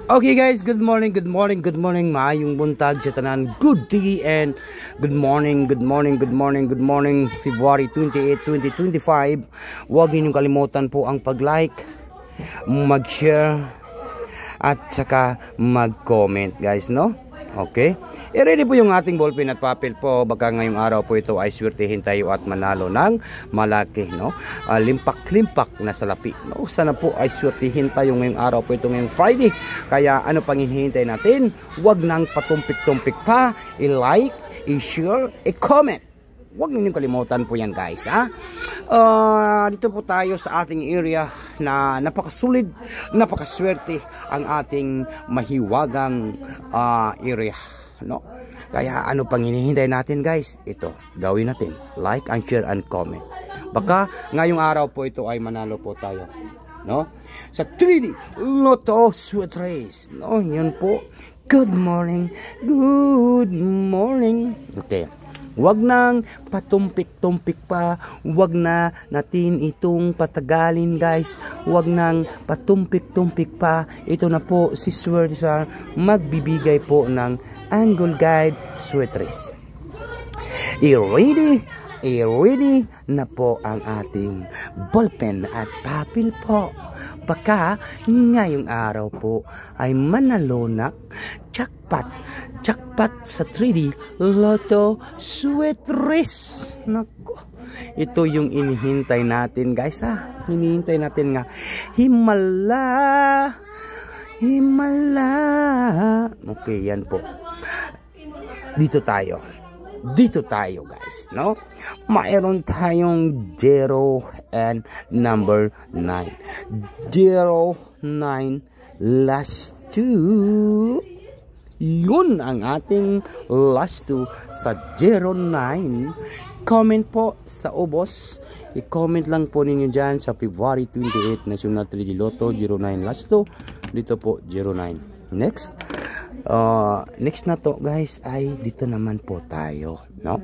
Okay guys, good morning, good morning, good morning. Maayong buntag sa tanan. Good day and good morning, good morning, good morning, good morning. February 28, 2025. Huwag ninyong kalimutan po ang pag-like, mag-share, at saka mag-comment guys, no? Okay? I-ready po yung ating ballpen at papel po. Baka ngayong araw po ito ay swertihin tayo at manalo ng malaki, no? Limpak-limpak na salapi, no? Sana po ay swertihin tayo ngayong araw po ito, ngayong Friday. Kaya ano pang hinihintay natin? Huwag nang patumpik-tumpik pa. I-like, i-share, i-comment. Huwag ninyong kalimutan po yan guys, ha? Dito po tayo sa ating area na napakasulid, napakaswerte ang ating mahiwagang area, no? Kaya ano pang hinihintay natin guys? Ito, gawin natin. Like and share and comment. Baka ngayong araw po ito ay manalo po tayo, no? Sa 3D Lotto Sweet Race, no? Yun po. Good morning. Good morning. Okay. Huwag nang patumpik-tumpik pa. Huwag na natin itong patagalin guys. Huwag nang patumpik-tumpik pa. Ito na po si Swertizar magbibigay po ng Angle Guide Sweet Race. I-ready na po ang ating ballpen at papel po. Baka ngayong araw po ay manalo na jackpot sa 3D Lotto Sweet Race. Naku, ito yung inihintay natin guys, ha. Hinihintay natin nga himala. Okay, yan po. Dito tayo guys, no? Mayroon tayong 0 and number 9. 0, 9, last 2. Yun ang ating last 2 sa 09. Comment po sa ubos. I-comment lang po ninyo dyan sa February 28 National 3D Lotto 09 last 2. Dito po 09. Next na to guys ay dito naman po tayo, no?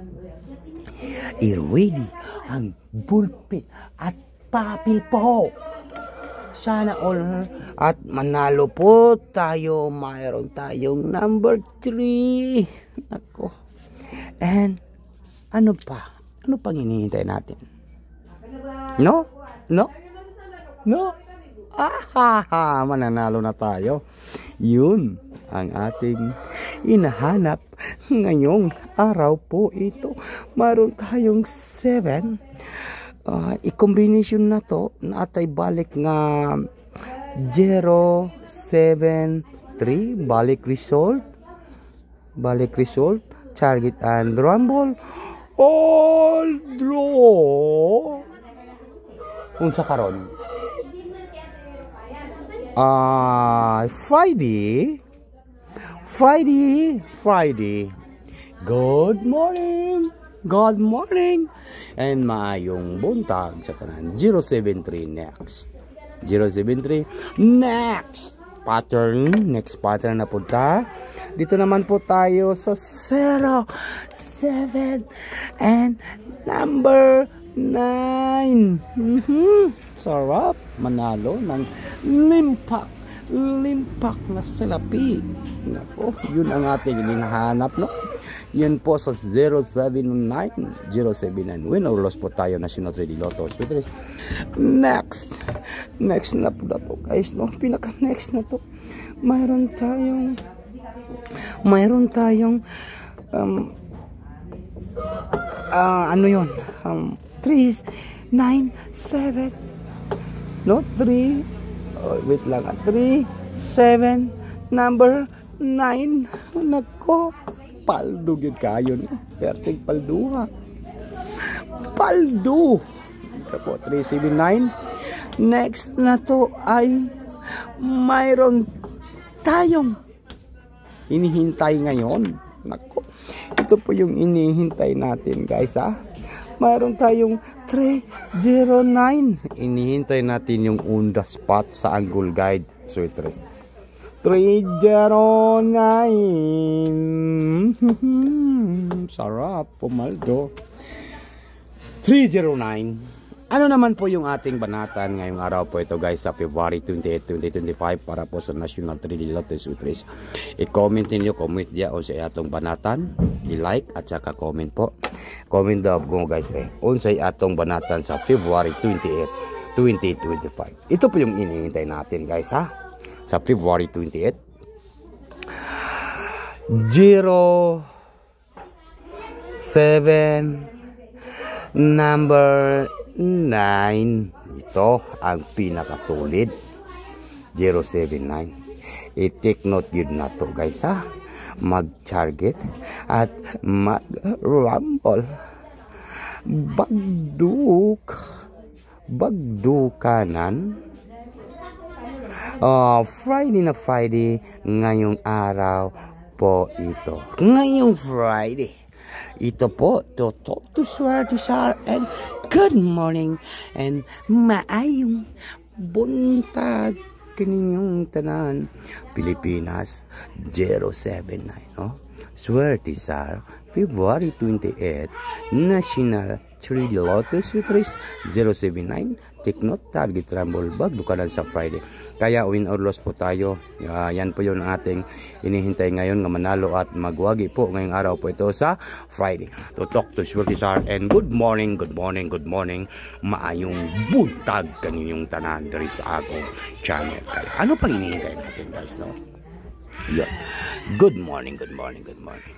I-ready ang bullpen at papel po. Sana all at manalo po tayo. Mayroon tayong number 3. Ako. And ano pa? Ano pang hinihintay natin? No? Mananalo na tayo. Yun ang ating inahanap ngayong araw po ito. Mayroon tayong 7. I-combination na to na atay balik nga 0, 7, 3. Balik result, target and rumble all draw. Unsa karon? Friday. Good morning. And maayong buntag sa tanan. 073 next. 073 next pattern na punta. Dito naman po tayo sa 0, 7 and number 9. Sarap manalo ng limpak na salapi. Nako, yun ang ating hinahanap, no? Yan po sa 079 win or loss po tayo National 3D Lotto. Next na po na to guys, no? Pinaka next na to. Mayroon tayong ano yun? 3, 9, 7, no? 3, wait lang, 3, 7, number 9. Nako, paldo yun kayo, no? Perting paldo, ha? Paldo. Ito po, 379. Next na to ay mayroon tayong hinihintay ngayon. Nako, ito po yung inihintay natin guys, ha? Mayroon tayong 309. Inihintay natin yung on the spot sa Angle Guide Sweet Race. 309. Sarap, pumaldo. 309. Ano naman po yung ating banatan ngayong araw po ito guys sa February 28, 2025 para po sa National 3D Lotus Utris. I-comment ninyo, comment diya o sa atong banatan, i-like at saka comment po. Comment daw po guys unsay atong banatan sa February 28, 2025. Ito po yung inihintay natin guys ha. Sa February 28. 07 number 9, ito ang pinakasolid 079. I-take note yun na to guys ha, mag-target at mag-rumble, bagdukanan. Friday na Friday ngayong araw po ito, ngayong Friday ito po, to talk to Swerte Sar and good morning and maayong buntag kaninyong tanan. Pilipinas 079 no? Swerte Sar February 28 National 3D Lotus Utris 079. Take note, target rumble, bagdukanan sa Friday. Kaya win or loss po tayo. Yan po yung ating inihintay ngayon nga manalo at magwagi po ngayong araw po ito sa Friday. To talk to Swerte Sar and good morning, good morning, good morning. Maayong buntag kaninyong tanan dari sa akong channel. Kaya ano pang inihintay natin guys no? Yun. Good morning, good morning, good morning.